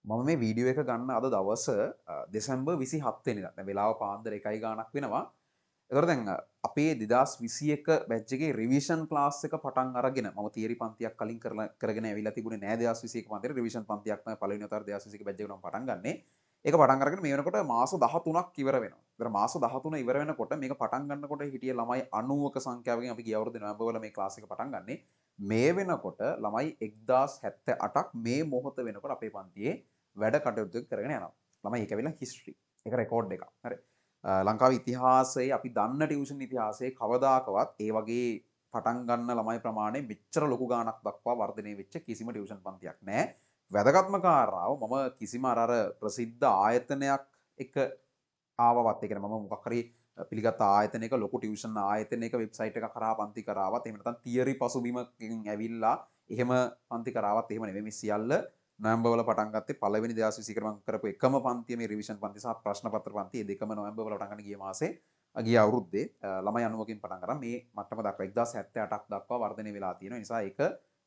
මම මේ වීඩියෝ එක ගන්න අද දවස දෙසැම්බර් 27 වෙනිදා. දැන් වෙලාව පාන්දර 1යි ගාණක් වෙනවා. ඒතකොට දැන් අපේ 2021 බැච් එකේ රිවිෂන් ක්ලාස් එක පටන් අරගෙන මම තියරි පන්තියක් කලින් කරගෙන ඇවිල්ලා තිබුණේ නෑ 2021 පන්තියේ රිවිෂන් පන්තියක් තමයි පළවෙනි වතාවට 2021 බැච් එකට මම පටන් ගන්නෙ. ඒක පටන් අරගෙන මේ වෙනකොට මාස 13ක් ඉවර වෙනවා. ඒතර මාස 13 ඉවර වෙනකොට මේක පටන් ගන්නකොට හිටිය ළමයි 90ක සංඛ්‍යාවකින් අපි ගිය අවුරුද්දේ නොවැම්බර් වල මේ ක්ලාස් එක පටන් ගන්නෙ. මේ වෙනකොට ළමයි 1078ක් මේ මොහොත වෙනකොට අපේ පන්තියේ වැඩ කටයුතු කරගෙන යනවා. ළමයි ඒක වෙලා හිස්ටරි. ඒක රෙකෝඩ් එකක්. හරි. ලංකාවේ ඉතිහාසයේ අපි දන්න ටියුෂන් ඉතිහාසයේ කවදාකවත් ඒ වගේ පටන් ගන්න ළමයි ප්‍රමාණය මෙච්චර ලොකු ගාණක් දක්වා වර්ධනය වෙච්ච කිසිම ටියුෂන් පන්තියක් නැහැ. වැදගත්ම කාරණාව මම කිසිම අර ප්‍රසිද්ධ ආයතනයක් එක ආවවත් ඒ කියන්නේ මම මොකක් හරි පිළිගත් ආයතනයක ලොකු ටියුෂන් ආයතනයක වෙබ්සයිට් එකක් කරා පන්ති කරාවත් එහෙම නැත්නම් තියරි පසුබිමකින් ඇවිල්ලා එහෙම පන්ති කරාවත් එහෙම නෙමෙයි මේ සියල්ල නොවැම්බර් වල පටන් ගත්තේ පළවෙනි 2021 මම කරපු එකම පන්තිය මේ රිවිෂන් පන්ති සහ ප්‍රශ්න පත්‍ර පන්ති. මේ දෙකම නොවැම්බර් වල පටන් ගන්න ගිය මාසේ ගිය අවුරුද්දේ ළමයි 90කින් පටන් ගන්න මේ මට්ටම දක්වා 1078ක් දක්වා වර්ධනය වෙලා තියෙනවා. ඒ නිසා ඒක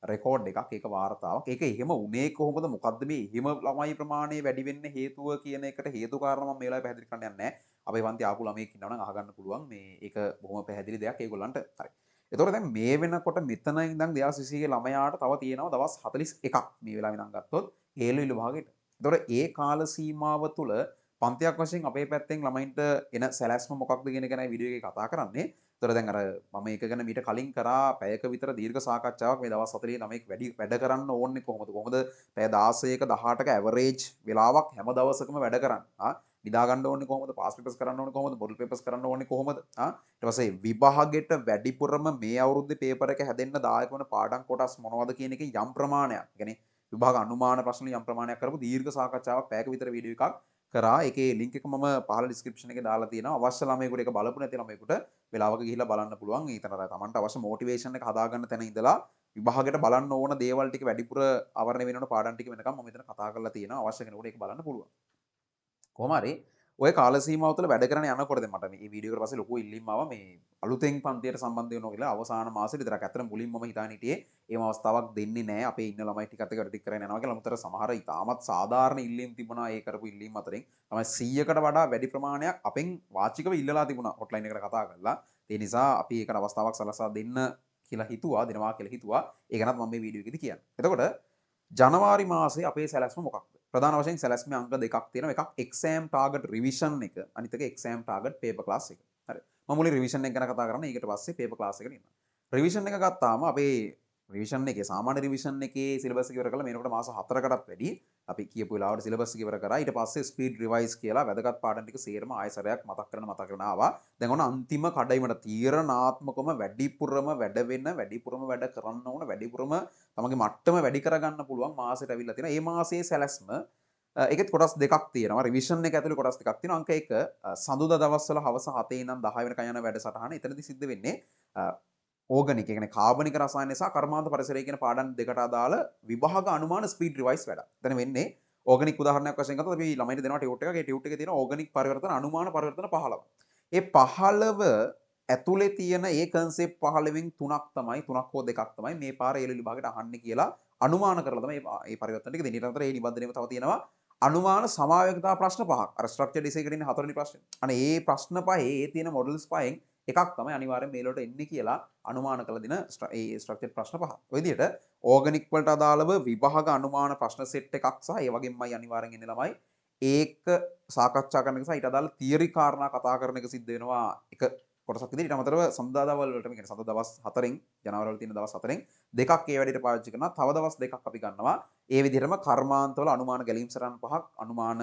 රෙකෝඩ් එකක්, ඒක වාර්තාවක්. ඒක එහෙම උනේ කොහොමද? මොකද්ද මේ එහෙම ළමයි ප්‍රමාණය වැඩි වෙන්න හේතුව කියන එකට හේතු කාරණා මම මේ වෙලාවේ පැහැදිලි කරන්න යන්නේ නැහැ. අපේ පන්ති ආපු ළමයෙක් ඉන්නවා නම් අහගන්න පුළුවන්. මේ ඒක බොහොම පැහැදිලි දෙයක් ඒගොල්ලන්ට. හරි. එතකොට දැන් මේ වෙනකොට මෙතන ඉඳන් 2021 ළමයාට තව තියෙනවා දවස් 41ක් මේ වෙලාවේ ඉඳන් ගත්තොත් ඒල විභාගෙට. එතකොට ඒ කාල සීමාව තුළ පන්තියක් වශයෙන් අපේ පැත්තෙන් ළමයින්ට එන සැලැස්ම මොකක්ද කියන එක ගැන වීඩියෝ එකේ කතා කරන්නේ. එතකොට දැන් අර මම ඒක ගැන මීට කලින් කරා පැයක විතර දීර්ඝ සාකච්ඡාවක් මේ දවස් 40 ළමෙක් වැඩ කරන්න ඕනේ කොහොමද? කොහොමද පැය 16ක 18ක ඇවරේජ් වෙලාවක් හැම දවසකම වැඩ කරන්නේ? නිදා ගන්න ඕනේ කොහොමද? පාස් පේපර්ස් කරන්න ඕනේ කොහොමද? මොඩල් පේපර්ස් කරන්න ඕනේ කොහොමද? ඊට පස්සේ විභාගෙට වැඩිපුරම මේ අවුරුද්දේ පේපර් එක හැදෙන්න දායක වන පාඩම් කොටස් මොනවද කියන එකේ යම් ප්‍රමාණයක්. ඒ කියන්නේ විභාග අනුමාන ප්‍රශ්න යම් ප්‍රමාණයක් කරපු දීර්ඝ සාකච්ඡාවක් පැයක විතර වීඩියෝ එකක් කරා. ඒකේ ලින්ක් එක මම පහළ ඩිස්ක්‍රිප්ෂන් එකේ දාලා තියෙනවා. අවශ්‍ය ළමයෙකුට ඒක බලපු නැති ළමයෙකුට වෙලාවක ගිහිල්ලා බලන්න පුළුවන්. ඊතන අර තමන්ට අවශ්‍ය මොටිවේෂන් එක හදාගන්න තැන ඉඳලා විභාගයට බලන්න ඕන දේවල් ටික වැඩිපුර අවරණය වෙනවන පාඩම් ටික වෙනකම් මම මෙතන කතා කරලා තියෙනවා. අවශ්‍ය කෙනෙකුට ඒක බලන්න පුළුවන්. කොහොම හරි ඔය කාල සීමාව තුළ වැඩ කරන යනකොට දැන් මට මේ වීඩියෝ එකට පස්සේ ලොකු ඉල්ලීමක් ආවා මේ අලුතෙන් පන්තියට සම්බන්ධ වෙනවා කියලා අවසාන මාසෙට විතරක්. ඇත්තටම මුලින් මම හිතාගෙන හිටියේ එහෙම අවස්ථාවක් දෙන්නේ නැහැ. අපේ ඉන්න ළමයි ටිකත් එක්ක වැඩ ටික කරගෙන යනවා කියලා. මුතර සමහර ඉතාමත් සාධාරණ ඉල්ලීම් තිබුණා ඒ කරපු ඉල්ලීම් අතරින්. තමයි 100කට වඩා වැඩි ප්‍රමාණයක් අපෙන් වාචිකව ඉල්ලලා තිබුණා හොට්ලයින් එකට කතා කරලා. ඒ නිසා අපි ඒකට අවස්ථාවක් සලසා දෙන්න කියලා හිතුවා, දෙනවා කියලා හිතුවා. ඒක ගැනත් මම මේ වීඩියෝ එකේදී කියන්නේ. එතකොට ජනවාරි මාසේ අපේ සැලැස්ම මොකක්ද? ප්‍රධාන වශයෙන් සැලැස්මේ අංක දෙකක් තියෙනවා. එකක් එක්සෑම් ටාගට් රිවිෂන් එක. අනිත් එක එක්සෑම් ටාගට් පේපර් ක්ලාස් එක. හරි. මම මුලින් රිවිෂන් එක ගැන කතා කරන්නේ. ඊට පස්සේ පේපර් ක්ලාස් එකට එනවා. රිවිෂන් එක ගත්තාම අපේ රිවිෂන් එකේ සාමාන්‍ය රිවිෂන් එකේ සිලබස් එක ඉවර කරලා මේනකොට මාස 4කටත් වැඩි අපි කියපු වෙලාවට සිලබස් එක ඉවර කරා. ඊට පස්සේ ස්පීඩ් රිවයිස් කියලා වැදගත් පාඩම් ටික සේරම ආයෙසරයක් මතක් කරන ආවා. දැන් ඔන්න අන්තිම කඩයිමට තීරණාත්මකම වැඩිපුරම වැඩ වෙන වැඩිපුරම වැඩ කරන්න ඕන වැඩිපුරම තමගේ මට්ටම වැඩි කරගන්න පුළුවන් මාසෙට ඇවිල්ලා තියෙනවා. මේ මාසයේ සැලැස්ම ඒකෙත් කොටස් දෙකක් තියෙනවා. රිවිෂන් එක ඇතුලේ කොටස් දෙකක් තියෙනවා. අංක 1 සඳුදා දවස්වල හවස 7 ඉඳන් 10 වෙනකන් යන වැඩසටහන. එතනදී සිද්ධ වෙන්නේ ඕගනික් ඒ කියන්නේ කාබනික රසායන සහ කර්මාන්ත පරිසරය කියන පාඩම් දෙකට අදාළ විභාග අනුමාන ස්පීඩ් රිවයිස් වැඩක්. එතන වෙන්නේ ඕගනික් උදාහරණයක් වශයෙන් ගත්තොත් අපි ළමයින්ට දෙනවා ටියුට් එකක්. ඒ ටියුට් එකේ තියෙන ඕගනික් පරිවර්තන අනුමාන පරිවර්තන 15ක්. ඒ 15 ඇතුලේ තියෙන ඒ කන්සෙප්ට් 15න් 3ක් තමයි 3ක් හෝ 2ක් තමයි මේ පාර ඒ විභාගයට අහන්නේ කියලා අනුමාන කරලා තමයි මේ පරිවර්තන ටික දෙන්නේ. ඊට අතර ඒ නිබන්ධනයම තව තියෙනවා අනුමාන සමාවේගතා ප්‍රශ්න පහක්. අර ස්ට්‍රක්චර්ඩ් ඉසේ එකට ඉන්නේ 4 වෙනි ප්‍රශ්නේ. අනේ ඒ ප්‍රශ්න පහේ ඒ තියෙන මොඩල්ස් පහෙන් එකක් තමයි අනිවාර්යෙන් මේලට එන්නේ කියලා අනුමාන කළ දින ඒ ස්ට්‍රක්චර්ඩ් ප්‍රශ්න පහ. ඔය විදිහට ඕගනික් වලට අදාළව විභාග අනුමාන ප්‍රශ්න සෙට් එකක් සහ ඒ වගේමයි අනිවාර්යෙන් එන්නේ ළමයි ඒක සාකච්ඡා කරන එක සහ ඊට අදාළ තියරි කාරණා කතා කරන එක සිද්ධ වෙනවා එක කොටසක් විදිහට. ඊට අමතරව සඳුදා දවල් වලට මේ කියන්නේ සඳුදා දවස් 4න් ජනවාරි වල තියෙන දවස් 4න් දෙකක් ඒ වැඩේට පාවිච්චි කරනවා. තව දවස් දෙකක් අපි ගන්නවා ඒ විදිහටම කර්මාන්තවල අනුමාන ගැලීම් සරන් පහක් අනුමාන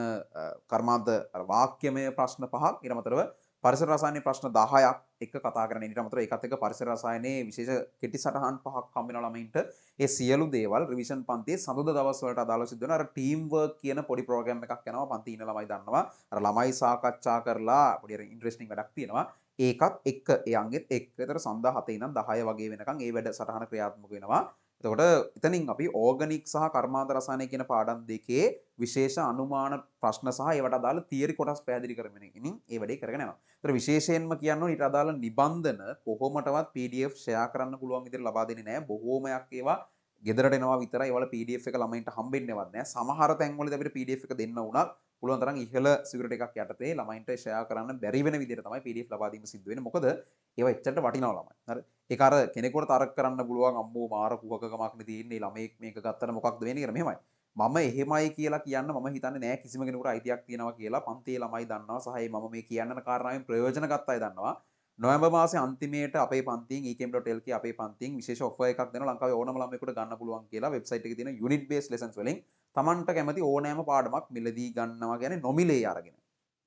කර්මාන්ත වාක්‍යමය ප්‍රශ්න පහක් ඊට අමතරව පරිසර රසායනයේ ප්‍රශ්න 10ක් එක කතා කරන ඊට අමතරව ඒකත් එක්ක පරිසර රසායනයේ විශේෂ කෙටි සටහන් පහක් හම්බ වෙනවා ළමයින්ට. ඒ සියලු දේවල් රිවිෂන් පන්තියේ සඳුදා දවස් වලට අදාළව සිද්ධ වෙන අර ටීම් වර්ක් කියන පොඩි ප්‍රෝග්‍රෑම් එකක් යනවා. පන්ති ඉන්න ළමයි දන්නවා. අර ළමයි සාකච්ඡා කරලා පොඩි අර ඉන්ටරෙස්ටිං වැඩක් තියෙනවා. ඒකත් එක්ක ඒ අංගෙත් එක්ක. ඒතර සඳහා 7 ඉඳන් 10 වගේ වෙනකන් ඒ වැඩ සටහන ක්‍රියාත්මක වෙනවා. එතකොට එතනින් අපි ඕගනික් සහ කර්මාන්ත රසායනය කියන පාඩම් දෙකේ විශේෂ අනුමාන ප්‍රශ්න සහ ඒවට අදාළ තියරි කොටස් පැහැදිලි කරමින් ඒ වැඩේ කරගෙන යනවා. ඒතර විශේෂයෙන්ම කියන්න ඕනේ ඊට අදාළ නිබන්ධන කොහොමටවත් PDF ෂෙයා කරන්න පුළුවන් විදිහට ලබා දෙන්නේ නැහැ. බොහෝමයක් ඒවා ගෙදරට එනවා විතරයි. ඒවල PDF එක ළමයින්ට හම්බෙන්නේවත් නැහැ. සමහර තැන්වලදී අපිට PDF එක දෙන්න උනත් පුළුවන් තරම් ඉහළ සිකියුරිටි එකක් යටතේ ළමයින්ට ෂෙයා කරන්න බැරි වෙන විදිහට තමයි PDF ලබා දීම සිද්ධ වෙන්නේ. මොකද ඒවා එච්චරට වටිනවා ළමයි. හරි. ඒක අර කෙනෙකුට තරක කරන්න පුළුවන් අම්මෝ මාර කුහකකමක් නේ තියෙන්නේ ළමයෙක් මේක ගත්තට මොකක්ද වෙන්නේ කියලා මෙහෙමයි. මම එහෙමයි කියලා කියන්න මම හිතන්නේ නෑ කිසිම කෙනෙකුට අයිතියක් තියෙනවා කියලා. පන්තියේ ළමයි දන්නවා සහ මම මේ කියන්න කාරණාවෙන් ප්‍රයෝජන ගත්ත අය දන්නවා. නොවැම්බර් මාසේ අන්තිමේට අපේ පන්තියෙන් ecam.lk අපේ පන්තියෙන් විශේෂ ඔෆර් එකක් දෙනවා ලංකාවේ ඕනම ළමයෙකුට ගන්න පුළුවන් කියලා වෙබ්සයිට් එකේ තියෙන යුනිට් බේස් ලෙසන්ස් වලින් Tamanට කැමති ඕනෑම පාඩමක් මිලදී ගන්නවා කියන්නේ නොමිලේ අරගෙන.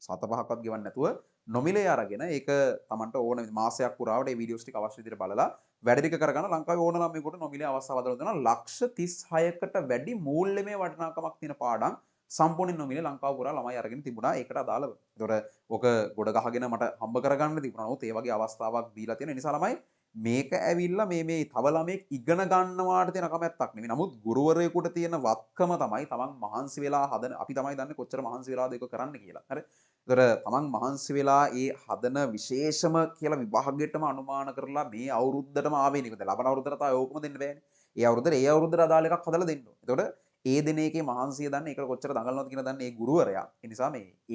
7-5ක්වත් ගෙවන්න නැතුව නොමිලේ අරගෙන ඒක Tamanට ඕන මාසයක් පුරාවට මේ වීඩියෝස් ටික අවශ්‍ය විදිහට බලලා වැඩ ටික කරගන්න ලංකාවේ ඕන ළමයෙකුට නොමිලේ අවස්ථාව හදලා දෙනවා. ලක්ෂ 36කට වැඩි මූල්‍යමය වටිනාකමක් තියෙන පාඩම් සම්පූර්ණ නොමිලේ ලංකාව පුරා ළමයි අරගෙන තිබුණා ඒකට අදාළව. ඒතොර ඔක ගොඩ ගහගෙන මට හම්බ කරගන්න තිබුණා. නමුත් ඒ වගේ අවස්ථාවක් දීලා තියෙන නිසා ළමයි මේක ඇවිල්ලා මේ තව ළමයෙක් ඉගෙන ගන්නවාට තියෙන කැමැත්තක් නෙමෙයි. නමුත් ගුරුවරයෙකුට තියෙන වත්කම තමයි තමන් මහන්සි වෙලා හදන අපි තමයි දන්නේ කොච්චර මහන්සි වෙලාද ඒක කරන්න කියලා. හරි. ඒතොර තමන් මහන්සි වෙලා ඒ හදන විශේෂම කියලා විභාගයටම අනුමාන කරලා මේ අවුරුද්දටම ආවේ නේ. ලබන අවුරුද්දට තාම ඕකම දෙන්න බෑනේ. ඒ අවුරුද්දට අදාළ එකක් හදලා දෙන්න ඕනේ. ඒතොර ඒ දින එකේ මහන්සිය දන්නේ ඒකට කොච්චර දඟලනවද කියන දන්නේ ඒ ගුරුවරයා. ඒ නිසා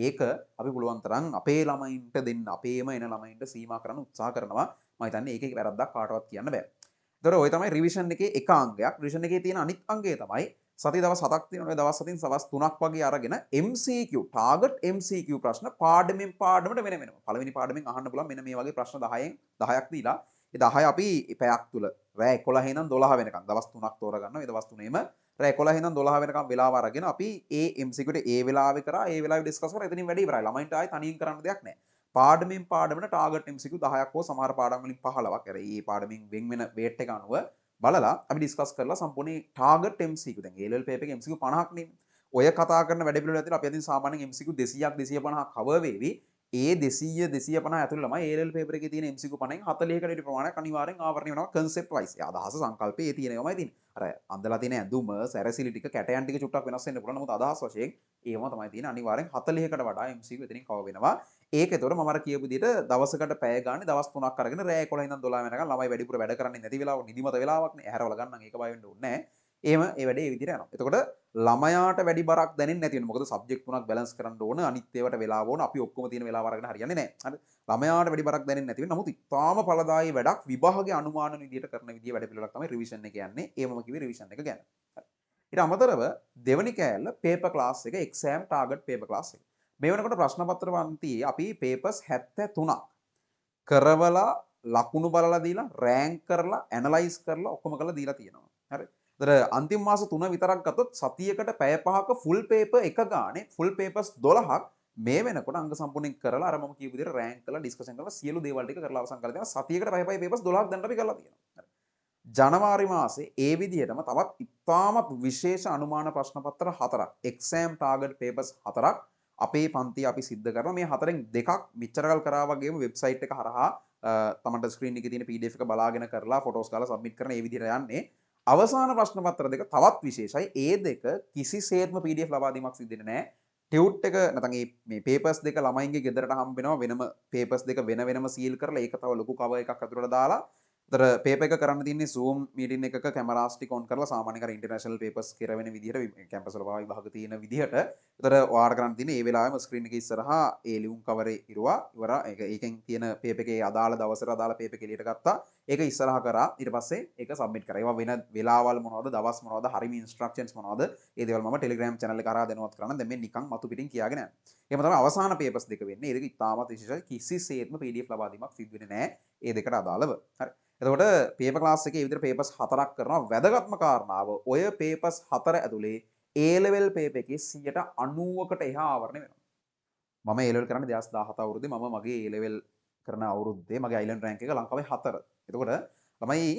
ඒක අපි පුළුවන් තරම් අපේ ළමයින්ට දෙන්න අපේම එන ළමයින්ට සීමා කරන්න උත්සාහ කරනවා. මම හිතන්නේ ඒකේ වැරද්දක් කාටවත් කියන්න බෑ. ඒතර ඔය තමයි රිවිෂන් එකේ එක අංගයක්. රිවිෂන් එකේ තියෙන අනිත් අංගය තමයි සති දවස් 7ක් තියෙනවා. ඔය දවස් 7න් දවස් 3ක් වගේ අරගෙන MCQ ටාගට් MCQ ප්‍රශ්න පාඩමෙන් පාඩමට වෙන වෙනම. පළවෙනි පාඩමෙන් අහන්න පුළුවන් මෙන්න මේ වගේ ප්‍රශ්න 10ක් දීලා ඒ 10 අපි පැයක් තුල රෑ 11 ඉඳන් 12 වෙනකන් දවස් 3ක් තෝරගන්නවා. ඒ දවස් 3ෙම රෑ 11 ඉඳන් 12 වෙනකම් වෙලාව අරගෙන අපි ඒ MCQ ට ඒ වෙලාවේ කරා ඒ වෙලාවේ ඩිස්කස් කරා එතනින් වැඩි ඉවරයි. ළමයින්ට ආයෙ තනියෙන් කරන්න දෙයක් නැහැ. පාඩමෙන් පාඩමට ටාගට් MCQ 10ක් හෝ සමහර පාඩම් වලින් 15ක්. අර ඒ පාඩමින් වෙන් වෙන weight එක අනුව බලලා අපි ඩිස්කස් කරලා සම්පූර්ණ ටාගට් MCQ දැන් A level paper එකේ MCQ 50ක් නේ. ඔය කතා කරන වැඩ පිළිවෙල ඇතුළේ අපි අදින් සාමාන්‍යයෙන් MCQ 200ක් 250ක් කවර් වෙවි. ඒ 200 250 ඇතුළේ ළමයි A level paper එකේ තියෙන MCQ 50න් 40කට වැඩි ප්‍රමාණයක් අනිවාර්යෙන් ආවරණය වෙනවා concept wise. ඒ අදහස සංකල්පයේ තියෙනවමයි තියෙන්නේ. අර අන්දලා තියෙන ඇඳුම සැරසිලි ටික කැටයන් ටික චුට්ටක් වෙනස් වෙන්න පුළුවන්. නමුත් අදහස් වශයෙන් ඒවම තමයි තියෙන්නේ. අනිවාර්යෙන් 40කට වඩා MCQ එතනින් කවර් වෙනවා. ඒක ඒතකොට මම අර කියපු විදිහට දවසකට පැය ගානේ දවස් 3ක් අරගෙන රෑ 11 ඉඳන් 12 වෙනකන් ළමයි වැඩිපුර වැඩ කරන්නේ නැති වෙලාව නිදිමත වෙලාවක් නේ. ඇහැරවල ගන්න ඒක බය වෙන්න ඕනේ නැහැ. එහෙම ඒ වැඩේ ඒ විදිහට යනවා. එතකොට ළමයාට වැඩි බරක් දැනෙන්නේ නැති වෙනවා. මොකද සබ්ජෙක්ට් තුනක් බැලන්ස් කරන්න ඕන. අනිත් ඒවාට වෙලාව ඕන. අපි ඔක්කොම තියෙන වෙලාව අරගෙන හරියන්නේ නැහැ. හරි. ළමයාට වැඩි බරක් දැනෙන්නේ නැති වෙනවා. නමුත් ඉතාම ඵලදායී වැඩක් විභාගයේ අනුමාන විදිහට කරන විදිය වැඩ පිළිවෙලක් තමයි රිවිෂන් එක කියන්නේ. ඒවම කිව්වේ රිවිෂන් එක ගැන. හරි. ඊට අමතරව දෙවනි කෑල්ල පේපර් ක්ලාස් එක එක්සෑම් ටාගට් පේපර් ක්ලාස් එක. මේ වෙනකොට ප්‍රශ්න පත්‍ර පන්තියේ අපි පේපර්ස් 73ක් කරවලා ලකුණු බලලා දීලා රෑන්ක් කරලා ඇනලයිස් කරලා ඔක්කොම කරලා දීලා තියෙනවා. හරි. ඒතර අන්තිම මාස 3 විතරක් ගත්තොත් සතියකට පැය 5ක ෆුල් පේපර් එක ගානේ ෆුල් පේපර්ස් 12ක් මේ වෙනකොට අංග සම්පූර්ණයෙන් කරලා අර මම කියපු විදිහට රෑන්ක් කරලා ඩිස්කෂන් කරලා සියලු දේවල් ටික කරලා අවසන් කරලා තියෙනවා. සතියකට පැය 5 පේපර්ස් 12ක් දැන් අපි කරලා තියෙනවා. හරි. ජනවාරි මාසේ ඒ විදිහටම තවත් ඉතාමත් විශේෂ අනුමාන ප්‍රශ්න පත්‍ර 4ක් එක්සෑම් ටාගට් පේපර්ස් 4ක් අපේ පන්තිය අපි සිද්ධ කරනවා. මේ හතරෙන් දෙකක් මෙච්චරකල් කරා වගේම වෙබ්සයිට් එක හරහා තමන්ට ස්ක්‍රීන් එකේ තියෙන PDF එක බලාගෙන කරලා ෆොටෝස් ගාලා සබ්මිට් කරන ඒ විදිහට යන්නේ. අවසාන ප්‍රශ්න පත්‍ර දෙක තවත් විශේෂයි. ඒ දෙක කිසිසේත්ම PDF ලබා දීමක් සිද්ධ වෙන්නේ නැහැ. ටියුට් එක නැත්නම් මේ පේපර්ස් දෙක ළමයින්ගේ ගෙදරට හම්බ වෙනවා. වෙනම පේපර්ස් දෙක වෙනම සීල් කරලා ඒක තව ලොකු කවර් එකක් අතුරට දාලා තර පේපර් එක කරන්න තියෙන්නේ Zoom මීටින් එකක කැමරාස් ටික ඔන් කරලා සාමාන්‍ය කර ඉන්ටර්නැෂනල් පේපර්ස් කෙරවෙන විදිහට කැම්පස් වල පවා විභාග තියෙන විදිහට ඒතර ඔයාලට කරන්න තියෙන්නේ ඒ වෙලාවෙම ස්ක්‍රීන් එකේ ඉස්සරහා ඒ ලියුම් කවරේ ඉරුවා ඉවරා ඒකෙන් තියෙන පේපර් එකේ අදාළ දවසට අදාළ පේපර් එක එළියට ගත්තා ඒක ඉස්සරහා කරා ඊට පස්සේ ඒක සබ්මිට් කරා ඒවා වෙන වෙලාවල් මොනවද දවස් මොනවද හරිම ඉන්ස්ට්‍රක්ෂන්ස් මොනවද ඒ දේවල් මම Telegram channel එක හරහා දැනුවත් කරන්න දැන් මේ නිකන් මතු පිටින් කියාගෙන යනවා එහෙම තමයි අවසාන පේපර්ස් දෙක වෙන්නේ ඒ දෙක ඉතාමත් විශේෂයි කිසිසේත්ම PDF ලබා දීමක් සිදු වෙන්නේ නැහැ ඒ දෙකට අදාළව හරි එතකොට පේපර් ක්ලාස් එකේ විතර පේපර්ස් 4ක් කරනවා වැදගත්ම කාරණාව ඔය පේපර්ස් 4 ඇතුලේ A level paper එකේ 90%කට එහා ආවරණය වෙනවා මම A level කරන්නේ 2017 අවුරුද්දේ මම මගේ A level කරන අවුරුද්දේ මගේ අයිලන්ඩ් රෑන්ක් එක ලංකාවේ 4 එතකොට ළමයි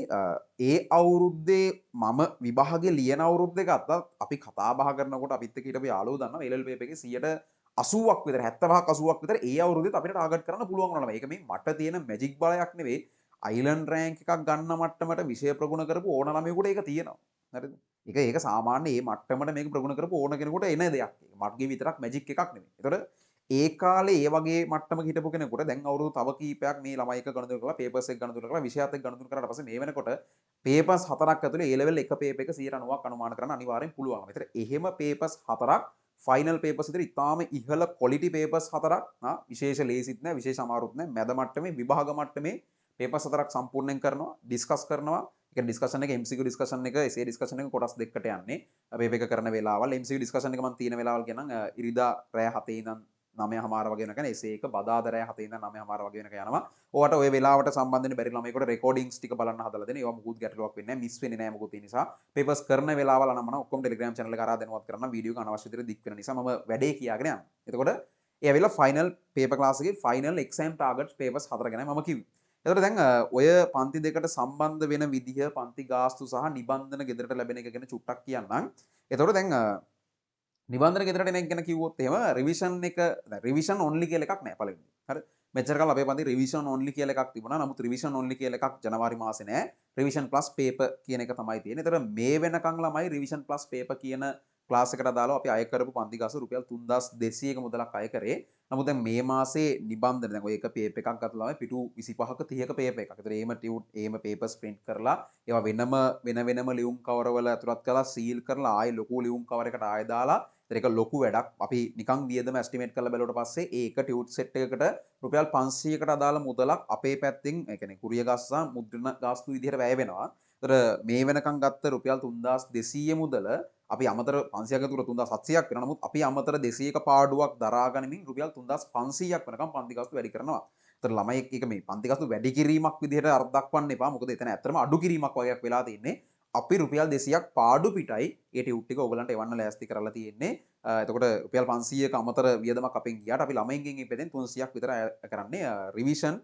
ඒ අවුරුද්දේ මම විභාගේ ලියන අවුරුද්දේ ගත්තත් අපි කතා බහ කරනකොට අපිත් එක්ක හිටපු යාළුවෝ දන්නවා A level paper එකේ 80ක් විතර 75ක් 80ක් විතර ඒ අවුරුද්දේත් අපිට ටාගට් කරන්න පුළුවන් වුණා. මේක මේ මට තියෙන මැජික් බලයක් නෙවෙයි. අයිලන්ඩ් රෑන්ක් එකක් ගන්න මට්ටමට විෂය ප්‍රගුණ කරපු ඕන ළමයෙකුට ඒක තියෙනවා. හරිද? ඒක සාමාන්‍ය මේ මට්ටමට මේක ප්‍රගුණ කරපු ඕන කෙනෙකුට එන දෙයක්. මගේ විතරක් මැජික් එකක් නෙවෙයි. ඒතකොට ඒ කාලේ ඒ වගේ මට්ටමක හිටපු කෙනෙකුට දැන් අවුරුදු තව කීපයක් මේ ළමයි එක ගණන් කරලා පේපර්ස් එක ගණන් කරලා විෂයත් එක්ක ගණන් කරාට පස්සේ මේ වෙනකොට පේපර්ස් 4ක් ඇතුලේ A level එක පේපර් එක 90ක් අනුමාන කරන්න අනිවාර්යෙන් පුළුවන්. මෙතන එහෙම පේපර්ස් 4ක් ෆයිනල් පේපර්ස් විතර ඉතාම ඉහළ ක්වොලිටි පේපර්ස් 4ක් විශේෂ ලේසිත් නැහැ විශේෂ අමාරුත් නැහැ මැද මට්ටමේ විභාග මට්ටමේ පේපර්ස් 4ක් සම්පූර්ණයෙන් කරනවා ඩිස්කස් කරනවා. ඒ ඩිස්කෂන් එක MCQ ඩිස්කෂන් එක එසේ ඩිස්කෂන් එක කොටස් දෙකකට යන්නේ. අපි මේක කරන වෙලාවල් MCQ ඩිස්කෂන් එක මම තියෙන වෙලාවල් කියනනම් ඉරිදා රෑ 7 ඉඳන් 9:00 වගේ වෙනකන් එසේ එක බදාදා රෑ 7 ඉඳන් 9:00 වගේ වෙනකන් යනවා. ඔයාට ওই වෙලාවට සම්බන්ධ වෙන්න බැරි ළමයිකට රෙකෝඩින්ග්ස් ටික බලන්න හදලා දෙන. ඒවා මුකුත් ගැටලුවක් වෙන්නේ නැහැ. මිස් වෙන්නේ නැහැ මොකුත් ඒ නිසා. පේපර්ස් කරන වෙලාවල් අනම්මන ඔක්කොම Telegram channel එක කරා දැනුවත් කරන්න වීඩියෝ එක අනවශ්‍ය විදිහට දික් වෙන නිසා මම වැඩේ කියාගෙන යනවා. එතකොට ඒ ඇවිල්ලා ෆයිනල් පේපර් ක්ලාස් එකේ ෆයිනල් එක්සෑම් ටාගට්ස් පේපර්ස් 4 ගැනයි මම කිව්වේ. එතකොට දැන් ඔය පන්ති දෙකට සම්බන්ධ වෙන විදිහ පන්ති ගාස්තු සහ නිබන්ධන ගෙදරට ලැබෙන එක ගැන චුට්ටක් කියන්නම්. එතකොට දැන් නිබන්ධන ගෙදරට එන එක ගැන කිව්වොත් එහෙම රිවිෂන් එක දැන් රිවිෂන් ඔන්ලි කියලා එකක් නැහැ පළවෙනි. හරි. මෙච්චර කාලം අපේ පන්ති රිවිෂන් ඔන්ලි කියලා එකක් තිබුණා. නමුත් රිවිෂන් ඔන්ලි කියලා එකක් ජනවාරි මාසේ නැහැ. රිවිෂන් ප්ලස් පේපර් කියන එක තමයි තියෙන්නේ. ඒතර මේ වෙනකන් ළමයි රිවිෂන් ප්ලස් පේපර් කියන ක්ලාස් එකට අදාළව අපි අය කරපු පන්ති ගාස්තු රුපියල් 3200ක මුදලක් අය කරේ. නමුත් දැන් මේ මාසේ නිබන්ධන දැන් ඔය එක පේපර් එකක් ගත්තා ළමයි පිටු 25ක 30ක පේපර් එකක්. ඒතර එහෙම ටියුට් එහෙම පේපර්ස් print කරලා ඒවා වෙනම ලියුම් කවරවල ඇතුළත් කරලා සීල් කරලා ආයෙ ලොකු ලියුම් කවර එකට ආයෙ දාලා ඒක ලොකු වැඩක්. අපි නිකන් වියදම එස්ටිමේට් කරලා බැලුවට පස්සේ ඒක ටියුට් සෙට් එකකට රුපියල් 500කට අදාළ මුදලක් අපේ පැත්තෙන් ඒ කියන්නේ කුරිය ගාස්තු සහ මුද්‍රණ ගාස්තු විදිහට වැය වෙනවා. ඒතර මේ වෙනකන් ගත්ත රුපියල් 3200 මුදල අපි අමතර 500ක් ඇතුළත 3700ක් වෙනවා. නමුත් අපි අමතර 200ක පාඩුවක් දරා ගනිමින් රුපියල් 3500ක් වෙනකම් පන්ති ගාස්තු වැඩි කරනවා. ඒතර ළමයි එක මේ පන්ති ගාස්තු වැඩි කිරීමක් විදිහට අර්ථ දක්වන්න එපා. මොකද එතන ඇත්තටම අඩු කිරීමක් වගේක් වෙලා තියෙන්නේ. අපි රුපියල් 200ක් පාඩු පිටයි ඒ ටියුට් ටික ඔයගලන්ට එවන්න ලෑස්ති කරලා තියෙන්නේ. එතකොට රුපියල් 500ක අමතර වියදමක් අපෙන් ගියාට අපි ළමයින්ගෙන් ඉපදෙන් 300ක් විතර කරන්නේ රිවිෂන්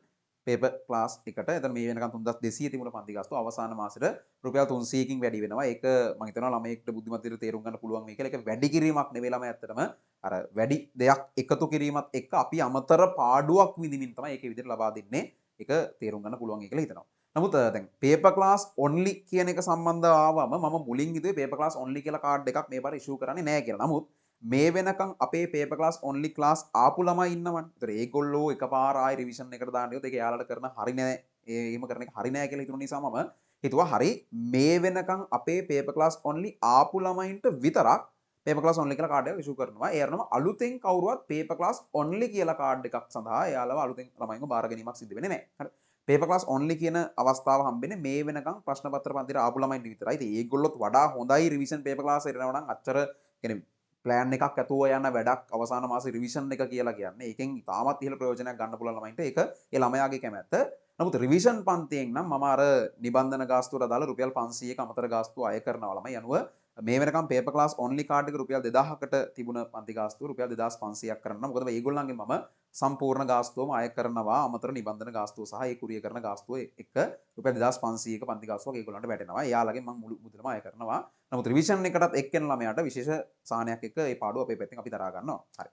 පේපර් ක්ලාස් එකට. එතන මේ වෙනකන් 3200 තිබුණ පන්ති ගාස්තුව අවසාන මාසෙට රුපියල් 300කින් වැඩි වෙනවා. ඒක මම හිතනවා ළමයෙක්ට බුද්ධිමත් විදිහට තේරුම් ගන්න පුළුවන් වෙයි කියලා. ඒක වැඩි කිරීමක් නෙවෙයි ළමයි ඇත්තටම අර වැඩි දෙයක් එකතු කිරීමත් එක්ක අපි අමතර පාඩුවක් විඳින්න තමයි ඒකේ විදිහට ලබා දෙන්නේ. ඒක තේරුම් ගන්න පුළුවන් වෙයි කියලා හිතනවා. නමුත් දැන් පේපර් ක්ලාස් ඔන්ලි කියන එක සම්බන්ධව ආවම මම මුලින් හිතුවේ පේපර් ක්ලාස් ඔන්ලි කියලා කාඩ් එකක් මේ පාර ඉෂුව කරන්නේ නැහැ කියලා. නමුත් මේ වෙනකන් අපේ පේපර් ක්ලාස් ඔන්ලි ක්ලාස් ආපු ළමයි ඉන්නවනේ. ඒතර ඒගොල්ලෝ එකපාර ආයි රිවිෂන් එකට දාන්න ගියොත් ඒක එයාලට කරන හරි නෑ. එහෙම කරන එක හරි නෑ කියලා හිතුන නිසා මම හිතුවා හරි මේ වෙනකන් අපේ පේපර් ක්ලාස් ඔන්ලි ආපු ළමයින්ට විතරක් පේපර් ක්ලාස් ඔන්ලි කියලා කාඩ් එකක් ඉෂුව කරනවා. ඒ අරනම අලුතෙන් කවුරුවත් පේපර් ක්ලාස් ඔන්ලි කියලා කාඩ් එකක් සඳහා එයාලව අලුතෙන් ළමයින්ව බාර ගැනීමක් සිදු වෙන්නේ නැහැ. හරි. පේපර් ක්ලාස් ඔන්ලි කියන අවස්ථාව හම්බෙන්නේ මේ වෙනකන් ප්‍රශ්න පත්‍ර පන්තියට ආපු ළමයින්ට විතරයි. ඉතින් ඒගොල්ලොත් වඩා හොඳයි රිවිෂන් පේපර් ක්ලාස් එකට යනවා නම් අච්චර කියන්නේ ප්ලෑන් එකක් ඇතුව යන වැඩක් අවසාන මාසේ රිවිෂන් එක කියලා කියන්නේ. ඒකෙන් ඉතාමත් ඉහළ ප්‍රයෝජනයක් ගන්න පුළුවන් ළමයින්ට ඒක ඒ ළමයාගේ කැමැත්ත. නමුත් රිවිෂන් පන්තියෙන් නම් මම අර නිබන්ධන ගාස්තුවට දාලා රුපියල් 500ක අමතර ගාස්තුව අය කරනවා ළමයි අනුව මේ වෙනකම් පේපර් ක්ලාස් ඔන්ලි කාඩ් එක රුපියල් 2000කට තිබුණ පන්ති ගාස්තුව රුපියල් 2500ක් කරනවා. මොකද මේගොල්ලන්ගෙන් මම සම්පූර්ණ ගාස්තුවම අය කරනවා අමතර නිබන්ධන ගාස්තුව සහ ඒ කුරිය කරන ගාස්තුව එක්ක රුපියල් 2500ක පන්ති ගාස්තුවක් ඒගොල්ලන්ට වැටෙනවා. එයාලගෙන් මම මුළු මුදලම අය කරනවා. නමුත් රිවිෂන් එකටත් එක්කෙන ළමයාට විශේෂ සාහනයක් එක්ක ඒ පාඩුව අපේ පැත්තෙන් අපි දරා ගන්නවා. හරි.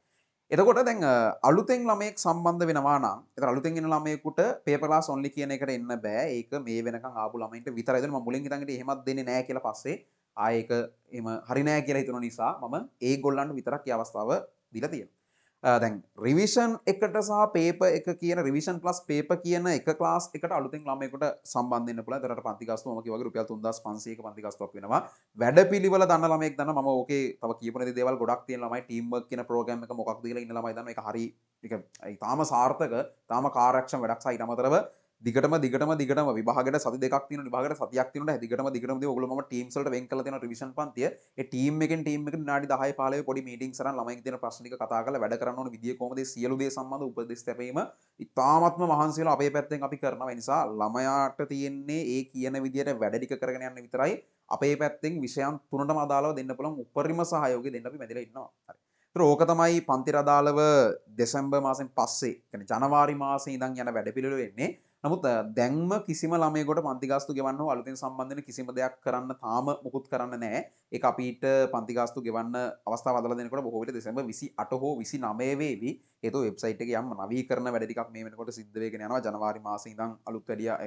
එතකොට දැන් අලුතෙන් ළමයෙක් සම්බන්ධ වෙනවා නම් එතන අලුතෙන් එන ළමයෙකුට පේපර් ක්ලාස් ඔන්ලි කියන එකට එන්න බෑ. ඒක මේ වෙනකන් ආපු ළමයින්ට විතරයි දෙන්නේ. මම මුලින් හිතන් හිටියේ එහෙමත් දෙන්නේ නැහැ කියලා පස්සේ ආයේ ඒක එහෙම හරි නැහැ කියලා හිතුන නිසා මම ඒගොල්ලන්ට විතරක් මේ අවස්ථාව දීලා තියෙනවා. දැන් රිවිෂන් එකට සහ පේපර් එක කියන රිවිෂන් ප්ලස් පේපර් කියන එක ක්ලාස් එකට අලුතෙන් ළමයෙකුට සම්බන්ධ වෙන්න පුළුවන්. ඒතරට පන්ති ගාස්තුව මම කිව්වා වගේ රුපියල් 3500ක පන්ති ගාස්තුවක් වෙනවා. වැඩපිළිවෙල දන්න ළමයෙක් දන්න මම ඕකේ තව කියපු නැති දේවල් ගොඩක් තියෙන ළමයි ටීම් වර්ක් කියන ප්‍රෝග්‍රෑම් එක මොකක්ද කියලා ඉන්න ළමයි දන්න ඒක හරි ඒක ඊටාම සාර්ථක ඊටාම කාර්යක්ෂම වැඩක් සහ ඊට අමතරව දිගටම විභාගයට සති දෙකක් තියෙනවා විභාගයට සතියක් තියෙනවා දිගටම දී ඔයගොල්ලෝ මම ටීම්ස් වලට වෙන් කරලා තියෙනවා රිවිෂන් පන්තිය ඒ ටීම් එකෙන් විනාඩි 10 15 පොඩි මීටින්ග්ස් කරන් ළමයින්ගේ තියෙන ප්‍රශ්න ටික කතා කරලා වැඩ කරන්න ඕන විදිය කොහොමද සියලු දේ සම්බන්ධ උපදෙස් ලැබීම ඉතාමත්ම මහන්සි වෙලා අපේ පැත්තෙන් අපි කරනවා ඒ නිසා ළමයාට තියෙන්නේ ඒ කියන විදියට වැඩ ටික කරගෙන යන්න විතරයි අපේ පැත්තෙන් විෂයන් තුනටම අදාළව දෙන්න පුළුවන් උපරිම සහයෝගය දෙන්න අපි මැදිලා ඉන්නවා හරි ඒතර ඕක තමයි පන්තිර අදාළව දෙසැම්බර් මාසෙන් පස්සේ කියන්නේ ජනවාරි මාසේ ඉඳන් යන වැඩපිළිවෙල වෙන්නේ නමුත් දැන්ම කිසිම ළමයෙකුට පන්ති ගාස්තු ගෙවන්න හෝ අලුතෙන් සම්බන්ධ වෙන කිසිම දෙයක් කරන්න තාම මුකුත් කරන්න නැහැ. ඒක අපිට පන්ති ගාස්තු ගෙවන්න අවස්ථාව අදලා දෙනකොට බොහෝ විට දෙසැම්බර් 28 හෝ 29 වේවි. හේතුව වෙබ්සයිට් එකේ යම් නවීකරණ වැඩ ටිකක් මේ වෙනකොට සිද්ධ වෙගෙන යනවා. ජනවාරි මාසේ ඉඳන්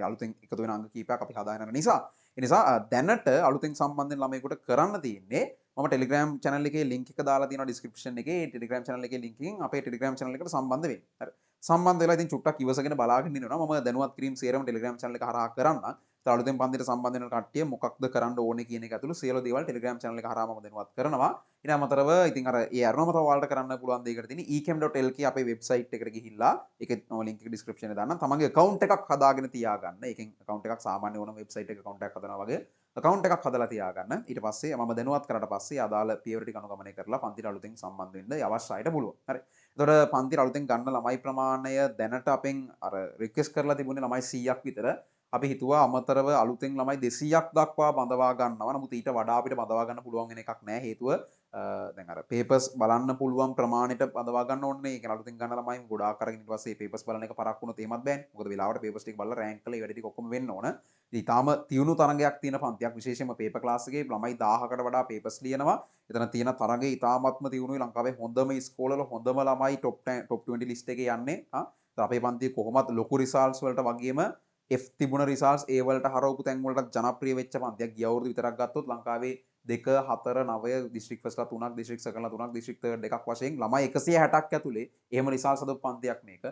අලුතෙන් එකතු වෙන අංග කීපයක් අපි හදාගෙන යන නිසා. ඒ නිසා දැනට අලුතෙන් සම්බන්ධ වෙන ළමයෙකුට කරන්න තියෙන්නේ මම ටෙලිග්‍රෑම් channel එකේ link එක දාලා තියෙනවා description එකේ. ඒ ටෙලිග්‍රෑම් channel එකේ link එකෙන් අපේ ටෙලිග්‍රෑම් channel එකට සම්බන්ධ වෙන්න. හරි. සම්බන්ධ වෙලා ඉතින් චුට්ටක් ඉවසගෙන බලාගෙන ඉන්නවා. මම දැනුවත් කිරීම සේරම ටෙලිග්‍රෑම් channel එක හරහා කරන්නම්. ඒතර අලුතෙන් පන්තියට සම්බන්ධ වෙන කට්ටිය මොකක්ද කරන්න ඕනේ කියන එක ඇතුළු සියලු දේවල් ටෙලිග්‍රෑම් channel එක හරහා මම දැනුවත් කරනවා. ඊට අමතරව ඉතින් අර ඒ අරනම තව ඔයාලට කරන්න පුළුවන් දෙයකට තියෙන ecam.lk අපේ වෙබ්සයිට් එකට ගිහිල්ලා ඒකේ මම link එක description එකේ දාන්නම්. තමන්ගේ account එකක් හදාගෙන තියාගන්න. ඒකෙන් account එකක් සාමාන්‍ය ඕනම වෙබ්සයිට් එකක account එකක් හදනවා වගේ account එකක් හදලා තියාගන්න. ඊට පස්සේ මම දැනුවත් කරාට පස්සේ අදාළ පියවර ටික අනුගමනය කරලා පන්තිට අලුතෙන් සම්බන්ධ වෙන්න අවශ්‍ය අයට පුළුවන්. හරි. එතකොට පන්තිට අලුතෙන් ගන්න ළමයි ප්‍රමාණය දැනට අපෙන් අර රික්වෙස්ට් කරලා තිබුණේ ළමයි 100ක් විතර. අපි හිතුවා අමතරව අලුතෙන් ළමයි 200ක් දක්වා බඳවා ගන්නවා. නමුත් ඊට වඩා අපිට බඳවා ගන්න පුළුවන් වෙන එකක් නැහැ. හේතුව දැන් අර පේපර්ස් බලන්න පුළුවන් ප්‍රමාණයට බඳවා ගන්න ඕනේ. ඒ කියන්නේ අලුතෙන් ගන්න ළමයි ගොඩාක් අරගෙන ඊට පස්සේ පේපර්ස් බලන එක පරක් වුණොත් එහෙමත් බෑනේ. මොකද වෙලාවට පේපර්ස් ටික බලලා රෑන්ක් කරලා ඒ වැඩ ටික ඔක්කොම වෙන්න ඕන. ඉතින් තාම තියුණු තරගයක් තියෙන පන්තියක් විශේෂයෙන්ම පේපර් ක්ලාස් එකේ ළමයි 1000කට වඩා පේපර්ස් ලියනවා. එතන තියෙන තරගය ඉතාමත්ම තියුණුයි. ලංකාවේ හොඳම ඉස්කෝලවල හොඳම ළමයි top 20 ලිස්ට් එකේ යන්නේ. අපේ පන්තිය කොහොමත් ලොකු රිසල්ට්ස් වලට වගේම F තිබුණ රිසල්ට්ස් A වලට හරවපු තැන් වලට ජනප්‍රිය වෙච්ච පන්තියක්. ගිය අවුරුදු විතරක් ගත්තොත් ලංකාවේ 2 4 9 දිස්ත්‍රික් ෆස්ට්ලා 3ක් දිස්ත්‍රික් සෙකන්ඩ්ලා 3ක් දිස්ත්‍රික් තර්ඩ් එකක් වශයෙන් ළමයි 160ක් ඇතුලේ එහෙම රිසල්ට්ස් හදපු පන්තියක් මේක.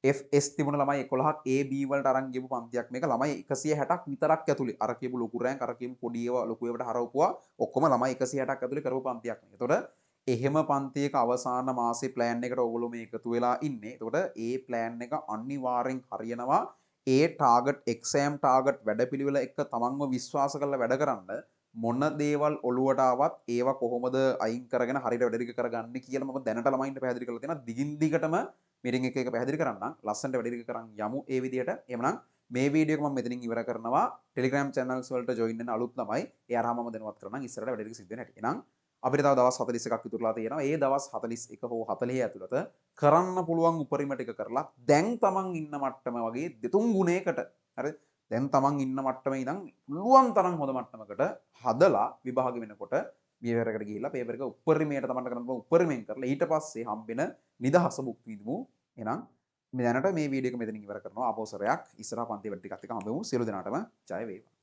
FS තිබුණ ළමයි 11ක් A B වලට අරන් ගියපු පන්තියක් මේක. ළමයි 160ක් විතරක් ඇතුලේ. අර කියපු ලොකු රෑන්ක් අර කියපු පොඩි ඒවා ලොකු ඒවාට හරවපුවා ඔක්කොම ළමයි 160ක් ඇතුලේ කරපු පන්තියක් මේක. එතකොට එහෙම පන්තියක අවසාන මාසේ ප්ලෑන් එකට ඔයගොල්ලෝ මේ එකතු වෙලා ඉන්නේ. එතකොට ඒ ප්ලෑන් එක අනිවාර්යෙන් හරියනවා. ඒ ටාගට් එක්සෑම් ටාගට් වැඩපිළිවෙල එක තමන්ව විශ්වාස කරලා වැඩ කරන්න මොන දේවල් ඔලුවට ආවත් ඒවා කොහොමද අයින් කරගෙන හරියට වැඩ ටික කරගන්නේ කියලා මම දැනට ළමයින්ට පැහැදිලි කරලා තියෙනවා. දිගින් දිගටම මීටින් එක පැහැදිලි කරන්නම්. ලස්සනට වැඩ ටික කරන් යමු ඒ විදිහට. එහෙමනම් මේ වීඩියෝ එක මම මෙතනින් ඉවර කරනවා. Telegram channels වලට join වෙන්න අලුත් ළමයි ඒ අරහා මම දැනුවත් කරනවා. ඉස්සරහට වැඩ ටික සිද්ධ වෙන හැටි. එහෙනම් අපිට තව දවස් 41ක් ඉතුරුලා තියෙනවා. ඒ දවස් 41 හෝ 40 ඇතුළත කරන්න පුළුවන් උපරිම ටික කරලා දැන් තමන් ඉන්න මට්ටම වගේ දෙතුන් ගුණයකට හරි දැන් තමන් ඉන්න මට්ටමේ ඉඳන් පුළුවන් තරම් හොඳ මට්ටමකට හදලා විභාග වෙනකොට පියවරකට ගිහිල්ලා පේපර් එක උපරිමයට තමන්ට කරන්න පුළුවන් උපරිමයෙන් කරලා ඊට පස්සේ හම්බෙන නිදහස භුක්ති විඳමු. එහෙනම් මේ දැනට මේ වීඩියෝ එක මෙතනින් ඉවර කරනවා. ආපහු සරයක් ඉස්සරහ පන්ති වැඩ ටිකත් එක්ක හම්බෙමු. සියලු දෙනාටම ජය වේවා.